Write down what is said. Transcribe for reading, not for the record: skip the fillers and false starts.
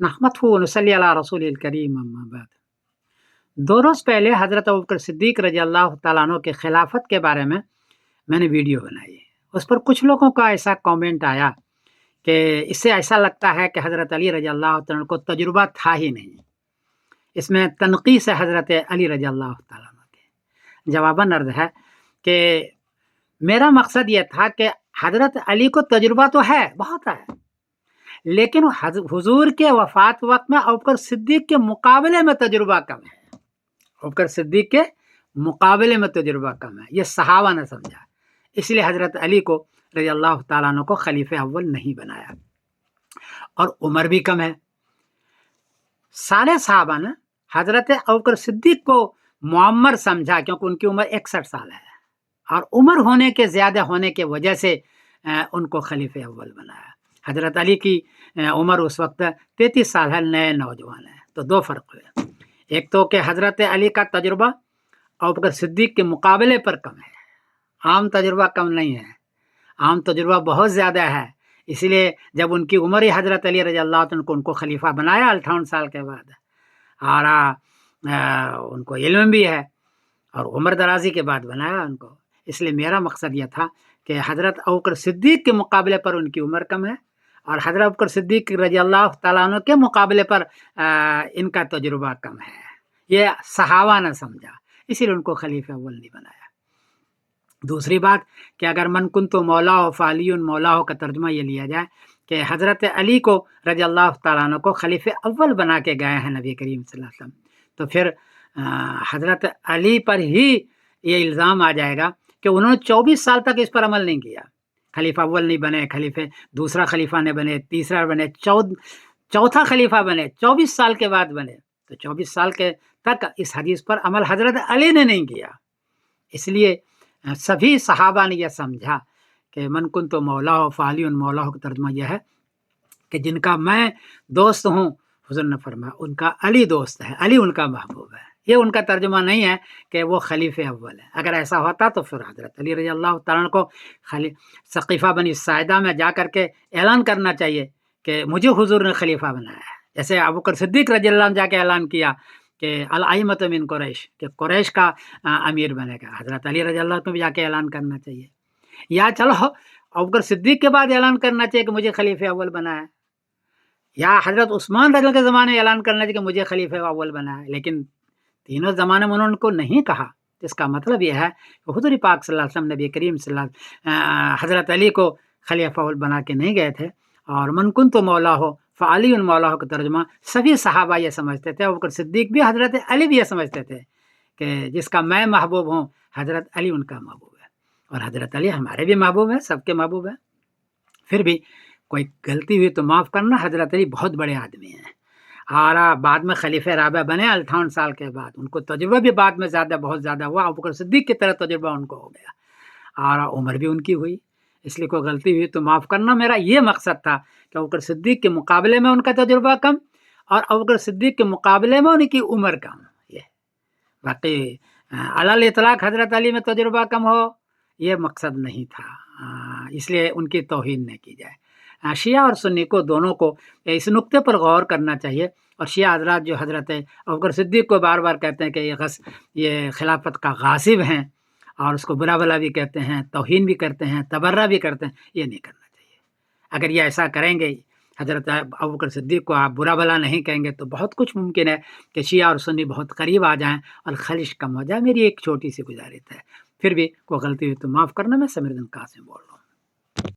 नहमदहु व नसल्ली अला रसूलिल करीम अम्मा बाद। 2 रोज़ पहले हज़रत अबू बकर सिद्दीक़ रज़ी अल्लाह तआला अन्हु के खिलाफत के बारे में मैंने वीडियो बनाई। उस पर कुछ लोगों का ऐसा कमेंट आया कि इससे ऐसा लगता है कि हज़रत अली रज़ी अल्लाह तआला अन्हु को तजुर्बा था ही नहीं। इसमें तनक़ीस है हज़रत अली रज़ी अल्लाह तआला अन्हु के। जवाबन अर्ज़ है कि मेरा मकसद ये था कि हज़रत अली को तजुर्बा तो है, बहुत है, लेकिन हुज़ूर के वफ़ात वक़्त में अबू बकर सिद्दीक़ के मुकाबले में तजुर्बा कम है। अबू बकर सिद्दीक़ के मुकाबले में तजुर्बा कम है, ये सहाबा ने समझा। इसलिए हज़रत अली को रज़ी अल्लाह तआला अन्हु को खलीफ़े अव्वल नहीं बनाया। और उम्र भी कम है। सारे सहाबा ने हज़रत अबू बकर सिद्दीक़ को मुअम्मर समझा क्योंकि उनकी उम्र 61 साल है और उम्र होने के ज़्यादा होने की वजह से उनको खलीफ़े अव्वल बनाया। हज़रत अली की उम्र उस वक्त 33 साल है, नए नौजवान हैं। तो 2 फ़र्क हुए। एक तो कि हज़रत अली का तजुर्बा अबू बकर सिद्दीक़ के मुकाबले पर कम है। आम तजुर्बा कम नहीं है, आम तजुर्बा बहुत ज़्यादा है। इसलिए जब उनकी उम्र ही हज़रत अली रज़ी अल्लाह तआला को उनको खलीफा बनाया 58 साल के बाद, और उनको इल्म भी है और उम्र दराज़ी के बाद बनाया उनको। इसलिए मेरा मकसद यह था कि हज़रत अबू बकर सिद्दीक़ के मुकाबले पर उनकी उम्र कम है और हज़रत अबू बकर सिद्दीक़ रज़ी अल्लाह तआला अन्हु के मुकाबले पर इनका तजुर्बा कम है। ये सहाबा ने समझा, इसीलिए उनको खलीफा अव्वल नहीं बनाया। दूसरी बात कि अगर मन कुन्तु मौलाहु फ़अलियुन मौलाहु का तर्जुमा ये लिया जाए कि हज़रत अली को रज़ी अल्लाह तआला अन्हु को खलीफे अव्वल बना के गए हैं नबी करीम सल्लल्लाहु अलैहि वसल्लम, तो फिर हज़रत अली पर ही ये इल्ज़ाम आ जाएगा कि उन्होंने 24 साल तक इस पर अमल नहीं किया। खलीफा अव्वल नहीं बने, खलीफे दूसरा खलीफा नहीं बने, तीसरा बने, चौथा खलीफा बने, 24 साल के बाद बने। तो 24 साल के तक इस हदीस पर अमल हज़रत अली ने नहीं किया। इसलिए सभी सहाबा ने यह समझा कि मन कुन्तु मौलाहु फ़अलियुन मौलाहु का तर्जुमा यह है कि जिनका मैं दोस्त हूँ, हुज़ूर ने फरमाया उनका अली दोस्त है, अली उनका महबूब है। ये उनका तर्जुमा नहीं है कि वो खलीफे अव्वल है। अगर ऐसा होता तो फिर हज़रत अली रज़ी अल्लाह तआला को सक़ीफ़ा बनी साइदा में जा कर के ऐलान करना चाहिए कि मुझे हुज़ूर ने खलीफा बनाया है। जैसे अबू बकर सिद्दीक़ रज़ी अल्लाह जाके ऐलान किया कि अल अइम्मतु मिन कुरैश, कि कुरैश का अमीर बनेगा। हज़रत अली रज़ी अल्लाह को भी जाके ऐलान करना चाहिए, या चलो अबू बकर सिद्दीक़ के बाद ऐलान करना चाहिए कि मुझे खलीफे अव्वल बनाया, या हज़रत उस्मान रज़ी के ज़माने में ऐलान करना चाहिए कि मुझे खलीफे अव्वल बनाया। लेकिन तीनों ज़माने में उन्होंने उनको नहीं कहा। इसका मतलब यह है कि हुज़ूर पाक सल्लल्लाहु अलैहि वसल्लम नबी करीम हज़रत अली को खलीफा अव्वल बना के नहीं गए थे। और मन कुन्तु मौलाहु फ़अलियुन मौलाहु का तर्जुमा सभी सहाबा ये समझते थे। अबू बकर सिद्दीक़ भी, हज़रत अली भी ये समझते थे कि जिसका मैं महबूब हूँ, हज़रत अली उनका महबूब है और हज़रत अली हमारे भी महबूब हैं, सबके महबूब हैं। फिर भी कोई गलती हुई तो माफ़ करना, हज़रत अली बहुत बड़े आदमी हैं और बाद में खलीफे राबिया बने 58 साल के बाद। उनको तजुर्बा भी बाद में बहुत ज़्यादा हुआ। अबू बकर सिद्दीक़ की तरह तजुर्बा उनको हो गया और उम्र भी उनकी हुई। इसलिए कोई गलती हुई तो माफ़ करना। मेरा ये मकसद था कि अबू बकर सिद्दीक़ के मुकाबले में उनका तजुर्बा कम और अबू बकर सिद्दीक़ के मुकाबले में उनकी उम्र कम। ये बाकी अलल इतलाक़ हज़रत अली में तजुर्बा कम हो, ये मकसद नहीं था। इसलिए उनकी तौहीन न की जाए। शिया और सुन्नी को दोनों को इस नुक्ते पर गौर करना चाहिए। और शिया हज़रात जो हज़रत अबू बकर सिद्दीक़ को बार बार कहते हैं कि ये खिलाफत का गासिब हैं और उसको बुरा भला भी कहते हैं, तौहीन भी करते हैं, तबर्रा भी करते हैं, ये नहीं करना चाहिए। अगर ये ऐसा करेंगे, हज़रत अबू बकर सिद्दीक़ को आप बुरा भला नहीं कहेंगे, तो बहुत कुछ मुमकिन है कि शिया और सुन्नी बहुत करीब आ जाएँ और खलिश कम हो जाए। मेरी एक छोटी सी गुजारिश है। फिर भी कोई गलती हुई तो माफ़ करना। मैं समीर उद्दीन कासिम बोल रहा हूँ।